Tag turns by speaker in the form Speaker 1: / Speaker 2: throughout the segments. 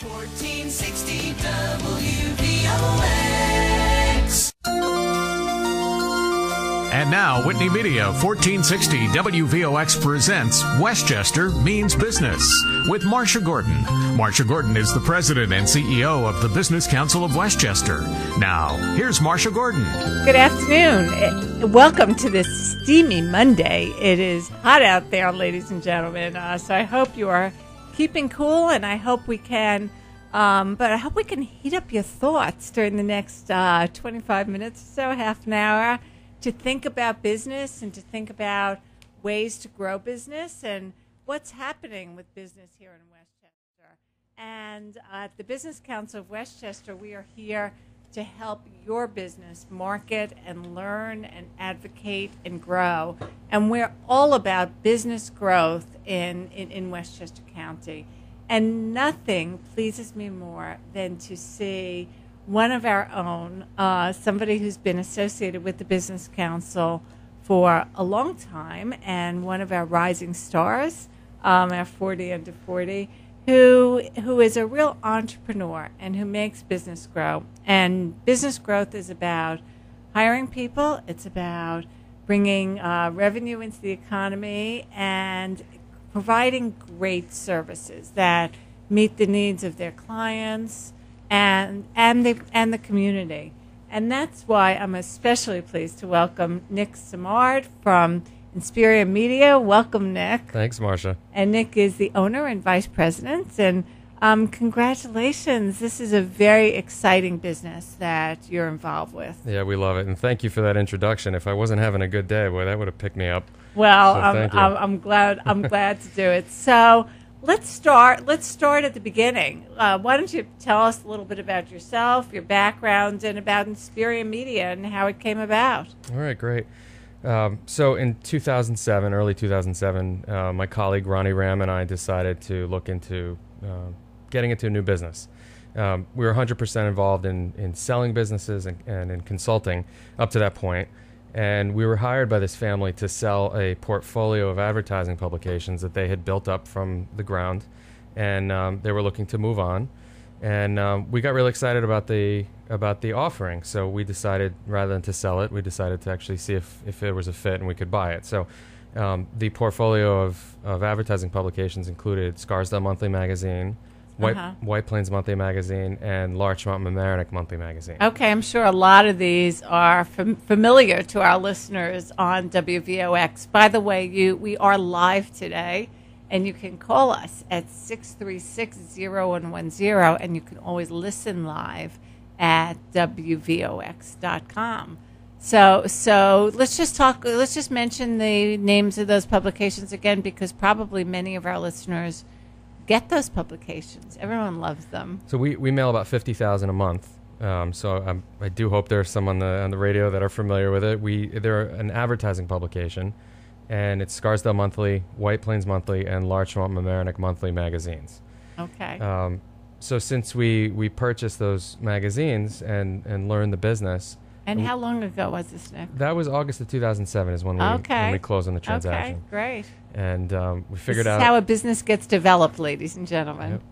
Speaker 1: 1460 WVOX.
Speaker 2: And now, Whitney Media 1460 WVOX presents Westchester Means Business with Marsha Gordon. Marsha Gordon is the president and CEO of the Business Council of Westchester. Now, here's Marsha Gordon.
Speaker 3: Good afternoon. Welcome to this steamy Monday. It is hot out there, ladies and gentlemen. So I hope you are keeping cool, and I hope we can, heat up your thoughts during the next 25 minutes or so, half an hour, to think about business and to think about ways to grow business and what's happening with business here in Westchester. And at the Business Council of Westchester, we are here to help your business market and learn and advocate and grow. And we're all about business growth in Westchester County. And nothing pleases me more than to see one of our own, somebody who's been associated with the Business Council for a long time, and one of our rising stars, our 40 under 40, who is a real entrepreneur and who makes business grow. And business growth is about hiring people. It's about bringing revenue into the economy and providing great services that meet the needs of their clients and the community. And that's why I'm especially pleased to welcome Nick Simard from Inspiria Media. Welcome, Nick.
Speaker 4: Thanks, Marsha.
Speaker 3: And Nick is the owner and vice president. And congratulations. This is a very exciting business that you're involved with.
Speaker 4: Yeah, we love it. And thank you for that introduction. If I wasn't having a good day, boy, that would have picked me up.
Speaker 3: Well,
Speaker 4: So
Speaker 3: I'm glad to do it. So let's start at the beginning. Why don't you tell us a little bit about yourself, your background, and about Inspiria Media and how it came about?
Speaker 4: All right, great. So in 2007, early 2007, my colleague Ronnie Ram and I decided to look into getting into a new business. We were 100% involved in selling businesses and in consulting up to that point. And we were hired by this family to sell a portfolio of advertising publications that they had built up from the ground. And they were looking to move on. And we got really excited about the offering. So we decided, rather than to sell it, we decided to actually see if it was a fit and we could buy it. So the portfolio of advertising publications included Scarsdale Monthly Magazine, White Plains Monthly Magazine, and Larchmont Mamaroneck Monthly Magazine.
Speaker 3: Okay, I'm sure a lot of these are familiar to our listeners on WVOX. By the way, we are live today, and you can call us at 636-0110, and you can always listen live at WVOX.com. So let's just mention the names of those publications again, because probably many of our listeners get those publications. Everyone loves them.
Speaker 4: So we mail about 50,000 a month. So I do hope there's some on the radio that are familiar with it. They're an advertising publication, and it's Scarsdale Monthly, White Plains Monthly, and Larchmont Mamaroneck Monthly magazines.
Speaker 3: Okay.
Speaker 4: So since we purchased those magazines and learned the business.
Speaker 3: And how long ago was this, Nick?
Speaker 4: That was August of 2007 is when we closed on the transaction.
Speaker 3: Okay, great.
Speaker 4: And we figured out
Speaker 3: how a business gets developed, ladies and gentlemen.
Speaker 4: Yep.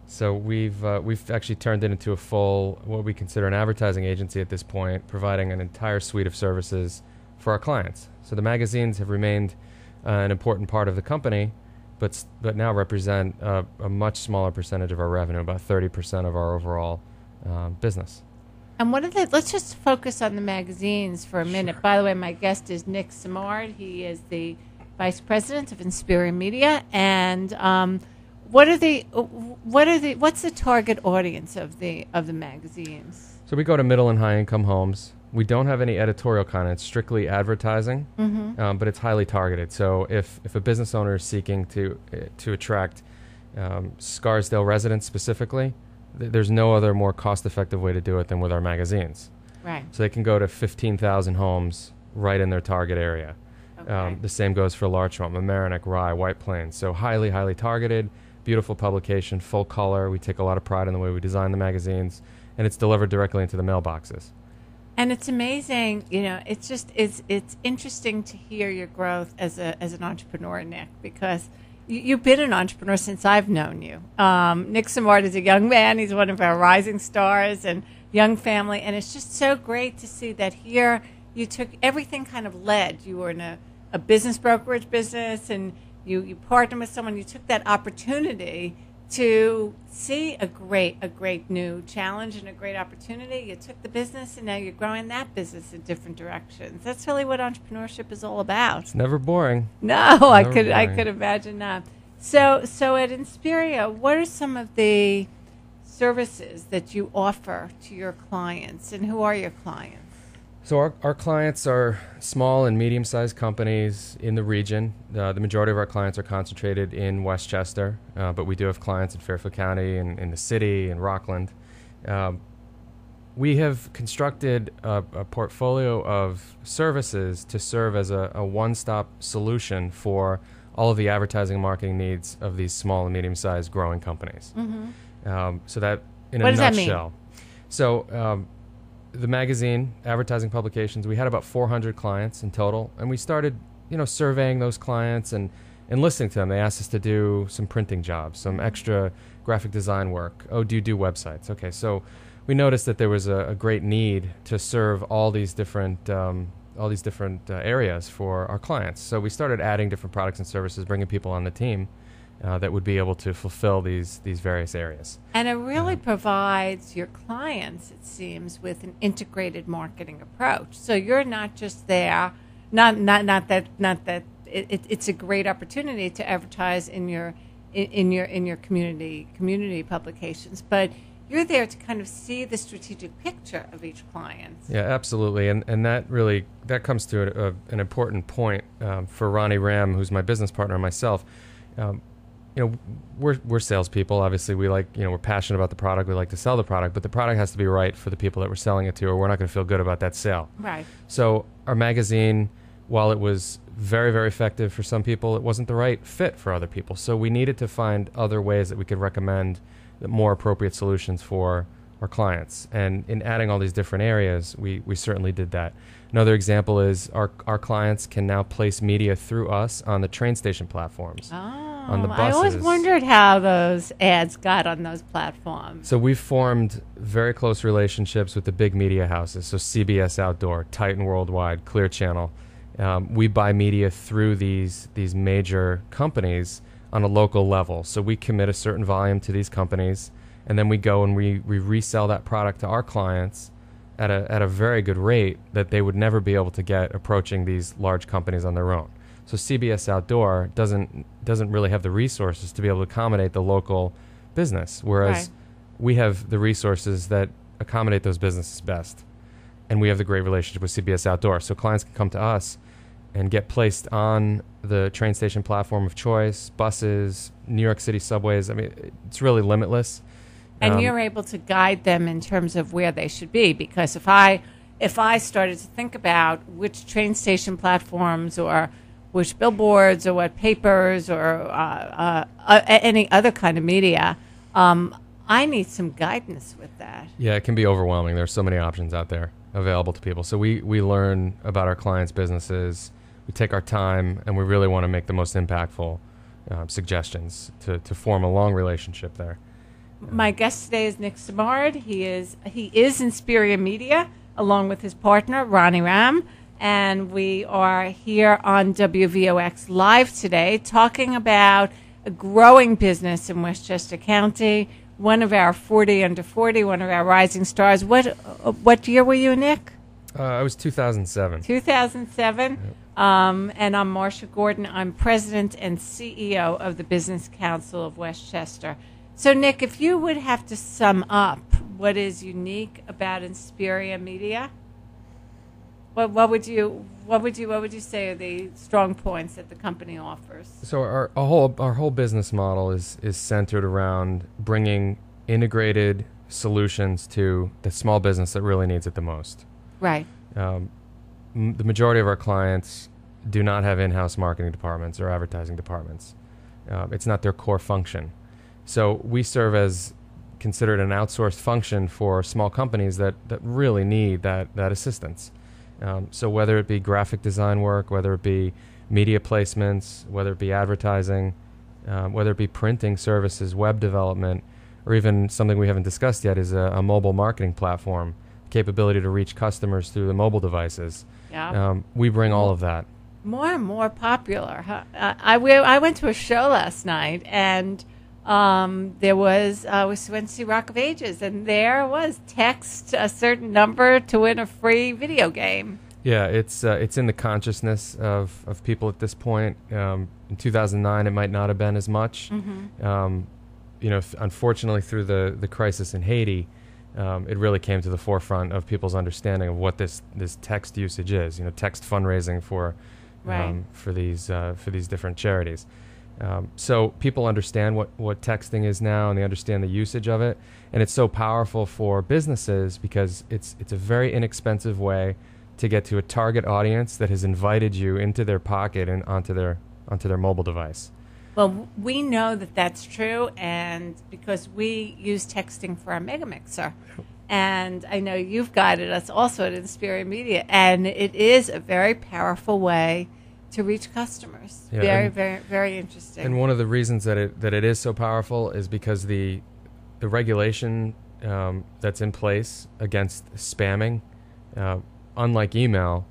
Speaker 4: So we've actually turned it into a full, what we consider an advertising agency at this point, providing an entire suite of services for our clients. So the magazines have remained an important part of the company, but now represent a much smaller percentage of our revenue, about 30% of our overall business.
Speaker 3: And let's just focus on the magazines for a minute. Sure. By the way, my guest is Nick Simard. He is the vice president of Inspiria Media. And what's the target audience of the magazines?
Speaker 4: So we go to middle and high income homes. We don't have any editorial content. It's strictly advertising, but it's highly targeted. So if a business owner is seeking to attract Scarsdale residents specifically, there's no other more cost-effective way to do it than with our magazines.
Speaker 3: Right.
Speaker 4: So they can go to 15,000 homes right in their target area. Okay. The same goes for Larchmont, Mamaroneck, Rye, White Plains. So highly, highly targeted, beautiful publication, full color. We take a lot of pride in the way we design the magazines, and it's delivered directly into the mailboxes.
Speaker 3: And it's amazing, it's interesting to hear your growth as an entrepreneur, Nick, because you've been an entrepreneur since I've known you. Nick Simard is a young man. He's one of our rising stars and young family. And it's just so great to see that here you took everything kind of led. You were in a business brokerage business, and you partnered with someone. You took that opportunity to see a great new challenge and a great opportunity. You took the business, and now you're growing that business in different directions. That's really what entrepreneurship is all about.
Speaker 4: It's never boring.
Speaker 3: No, I could imagine that. So at Inspiria, what are some of the services that you offer to your clients, and who are your clients?
Speaker 4: So our clients are small and medium-sized companies in the region. The majority of our clients are concentrated in Westchester, but we do have clients in Fairfield County and in the city and Rockland. We have constructed a portfolio of services to serve as a one-stop solution for all of the advertising and marketing needs of these small and medium-sized growing companies. Mm-hmm. So that, in a nutshell.
Speaker 3: What does that mean?
Speaker 4: So the magazine, advertising publications, we had about 400 clients in total, and we started, surveying those clients and listening to them. They asked us to do some printing jobs, some extra graphic design work. Oh, do you do websites? Okay, so we noticed that there was a great need to serve all these different areas for our clients. So we started adding different products and services, bringing people on the team that would be able to fulfill these various areres.
Speaker 3: And it really provides your clients, it seems, with an integrated marketing approach. So you're not just there, not that it's a great opportunity to advertise in your community publications, but you're there to kind of see the strategic picture of each client.
Speaker 4: Yeah, absolutely, and that comes to an important point for Ronnie Ram, who's my business partner, and myself. We're salespeople. Obviously, we're passionate about the product. We like to sell the product, but the product has to be right for the people that we're selling it to, or we're not going to feel good about that sale.
Speaker 3: Right.
Speaker 4: So our magazine, while it was very, very effective for some people, it wasn't the right fit for other people. So we needed to find other ways that we could recommend more appropriate solutions for our clients. And in adding all these different areas, we certainly did that. Another example is our clients can now place media through us on the train station platforms. On the buses.
Speaker 3: I always wondered how those ads got on those platforms.
Speaker 4: So we've formed very close relationships with the big media houses. So CBS Outdoor, Titan Worldwide, Clear Channel. We buy media through these major companies on a local level. So we commit a certain volume to these companies, and then we go and we resell that product to our clients at a very good rate that they would never be able to get approaching these large companies on their own. So CBS Outdoor doesn't really have the resources to be able to accommodate the local business, whereas we have the resources that accommodate those businesses best. And we have the great relationship with CBS Outdoor. So clients can come to us and get placed on the train station platform of choice, buses, New York City subways. I mean, it's really limitless.
Speaker 3: And you're able to guide them in terms of where they should be, because if I started to think about which train station platforms or which billboards or what papers or any other kind of media, I need some guidance with that.
Speaker 4: Yeah, it can be overwhelming. There's so many options out there available to people. So we learn about our clients' businesses. We take our time, and we really want to make the most impactful suggestions to form a long relationship there.
Speaker 3: My guest today is Nick Simard. He is Inspiria Media, along with his partner, Ronnie Ram. And we are here on WVOX Live today talking about a growing business in Westchester County, one of our 40 under 40, one of our rising stars. What year were you, Nick?
Speaker 4: I was 2007.
Speaker 3: 2007. Yep. And I'm Marsha Gordon. I'm president and CEO of the Business Council of Westchester. So, Nick, if you would have to sum up what is unique about Inspiria Media, what would you say are the strong points that the company offers?
Speaker 4: So our whole business model is centered around bringing integrated solutions to the small business that really needs it the most.
Speaker 3: Right.
Speaker 4: The majority of our clients do not have in-house marketing departments or advertising departments. It's not their core function. So we serve as considered an outsourced function for small companies that really need that assistance. So whether it be graphic design work, whether it be media placements, whether it be advertising, whether it be printing services, web development, or even something we haven't discussed yet is a mobile marketing platform, capability to reach customers through the mobile devices.
Speaker 3: Yeah.
Speaker 4: We bring all of that.
Speaker 3: More and more popular. Huh? I went to a show last night, and there was we went to see Rock of Ages, and there was text a certain number to win a free video game.
Speaker 4: Yeah, it's in the consciousness of people at this point. In 2009, it might not have been as much.
Speaker 3: Mm-hmm.
Speaker 4: Unfortunately, through the crisis in Haiti, it really came to the forefront of people's understanding of what this text usage is. Text fundraising for these different charities. So people understand what texting is now, and they understand the usage of it, and it's so powerful for businesses because it's a very inexpensive way to get to a target audience that has invited you into their pocket and onto their mobile device.
Speaker 3: Well, we know that that's true, and because we use texting for our Mega Mixer, and I know you've guided us also at Inspiria Media, and it is a very powerful way to reach customers.
Speaker 4: Yeah,
Speaker 3: very, very, very interesting.
Speaker 4: And one of the reasons that it is so powerful is because the regulation that's in place against spamming, unlike email,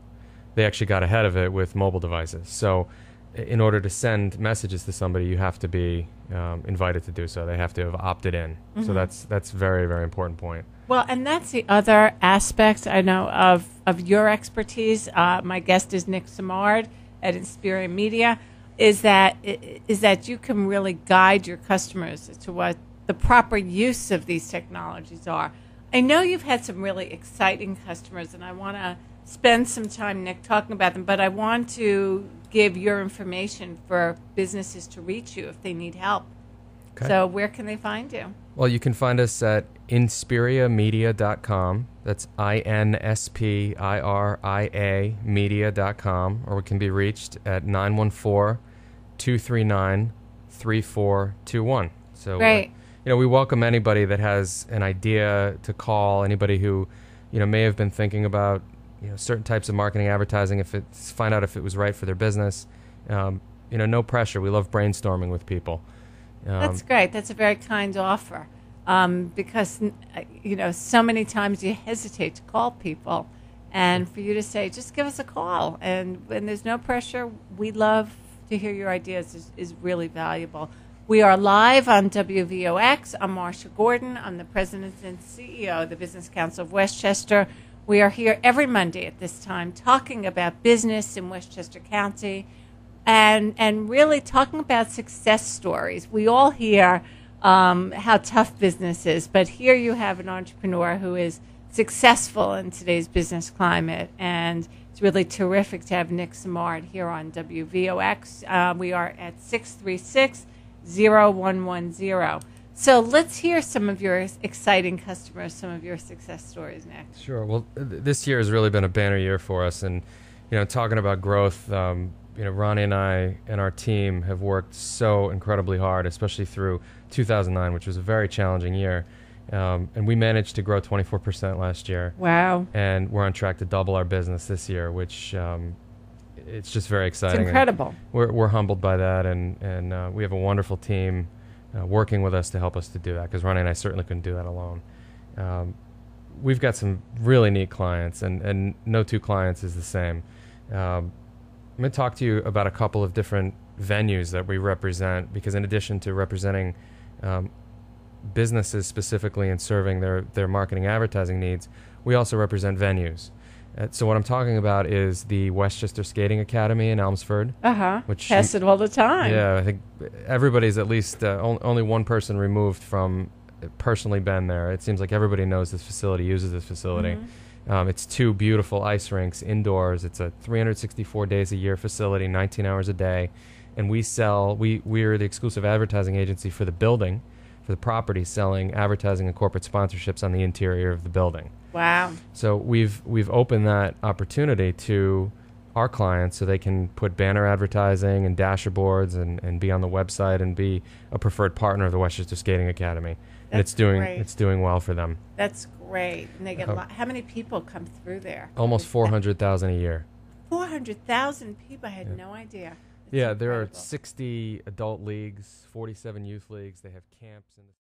Speaker 4: they actually got ahead of it with mobile devices. So in order to send messages to somebody, you have to be invited to do so. They have to have opted in. Mm-hmm. So that's very, very important point.
Speaker 3: Well, and that's the other aspect I know of your expertise. My guest is Nick Simard at Inspiria Media. Is that you can really guide your customers as to what the proper use of these technologies are. I know you've had some really exciting customers, and I want to spend some time, Nick, talking about them, but I want to give your information for businesses to reach you if they need help. Okay. So where can they find you?
Speaker 4: Well, you can find us at inspiriamedia.com. That's INSPIRIA media.com, or we can be reached at 914-239-3421. So
Speaker 3: great.
Speaker 4: We welcome anybody that has an idea to call, anybody who, may have been thinking about, certain types of marketing, advertising, find out if it was right for their business. No pressure. We love brainstorming with people.
Speaker 3: That's great. That's a very kind offer. Because, so many times you hesitate to call people, and for you to say, just give us a call, and when there's no pressure, we love to hear your ideas is really valuable. We are live on WVOX. I'm Marsha Gordon. I'm the President and CEO of the Business Council of Westchester. We are here every Monday at this time talking about business in Westchester County and really talking about success stories. We all hear how tough business is, but here you have an entrepreneur who is successful in today's business climate, and it's really terrific to have Nick Simard here on WVOX. We are at 636-0110. So let's hear some of your exciting customers, some of your success stories, Nick.
Speaker 4: Sure. Well, this year has really been a banner year for us, and talking about growth, Ronnie and I and our team have worked so incredibly hard, especially through 2009, which was a very challenging year. And we managed to grow 24% last year.
Speaker 3: Wow.
Speaker 4: And we're on track to double our business this year, which it's just very exciting.
Speaker 3: It's incredible.
Speaker 4: We're humbled by that, and we have a wonderful team working with us to help us to do that, because Ronnie and I certainly couldn't do that alone. We've got some really neat clients, and no two clients is the same. I'm going to talk to you about a couple of different venues that we represent, because in addition to representing businesses specifically and serving their marketing advertising needs, we also represent venues. So what I'm talking about is the Westchester Skating Academy in Elmsford.
Speaker 3: Which pass it all the time.
Speaker 4: Yeah, I think everybody's at least only one person removed from personally been there. It seems like everybody knows this facility, uses this facility. Mm-hmm. It's 2 beautiful ice rinks indoors. It's a 364 days a year facility, 19 hours a day, and we're the exclusive advertising agency for the building, for the property, selling advertising and corporate sponsorships on the interior of the building.
Speaker 3: Wow.
Speaker 4: So we've opened that opportunity to our clients so they can put banner advertising and dasher boards and be on the website and be a preferred partner of the Westchester Skating Academy. And it's doing well for them.
Speaker 3: That's great. And they get how many people come through there?
Speaker 4: Almost 400,000 a year.
Speaker 3: 400,000 people. I had no idea.
Speaker 4: Yeah, there are
Speaker 3: incredible.
Speaker 4: 60 adult leagues, 47 youth leagues. They have camps in the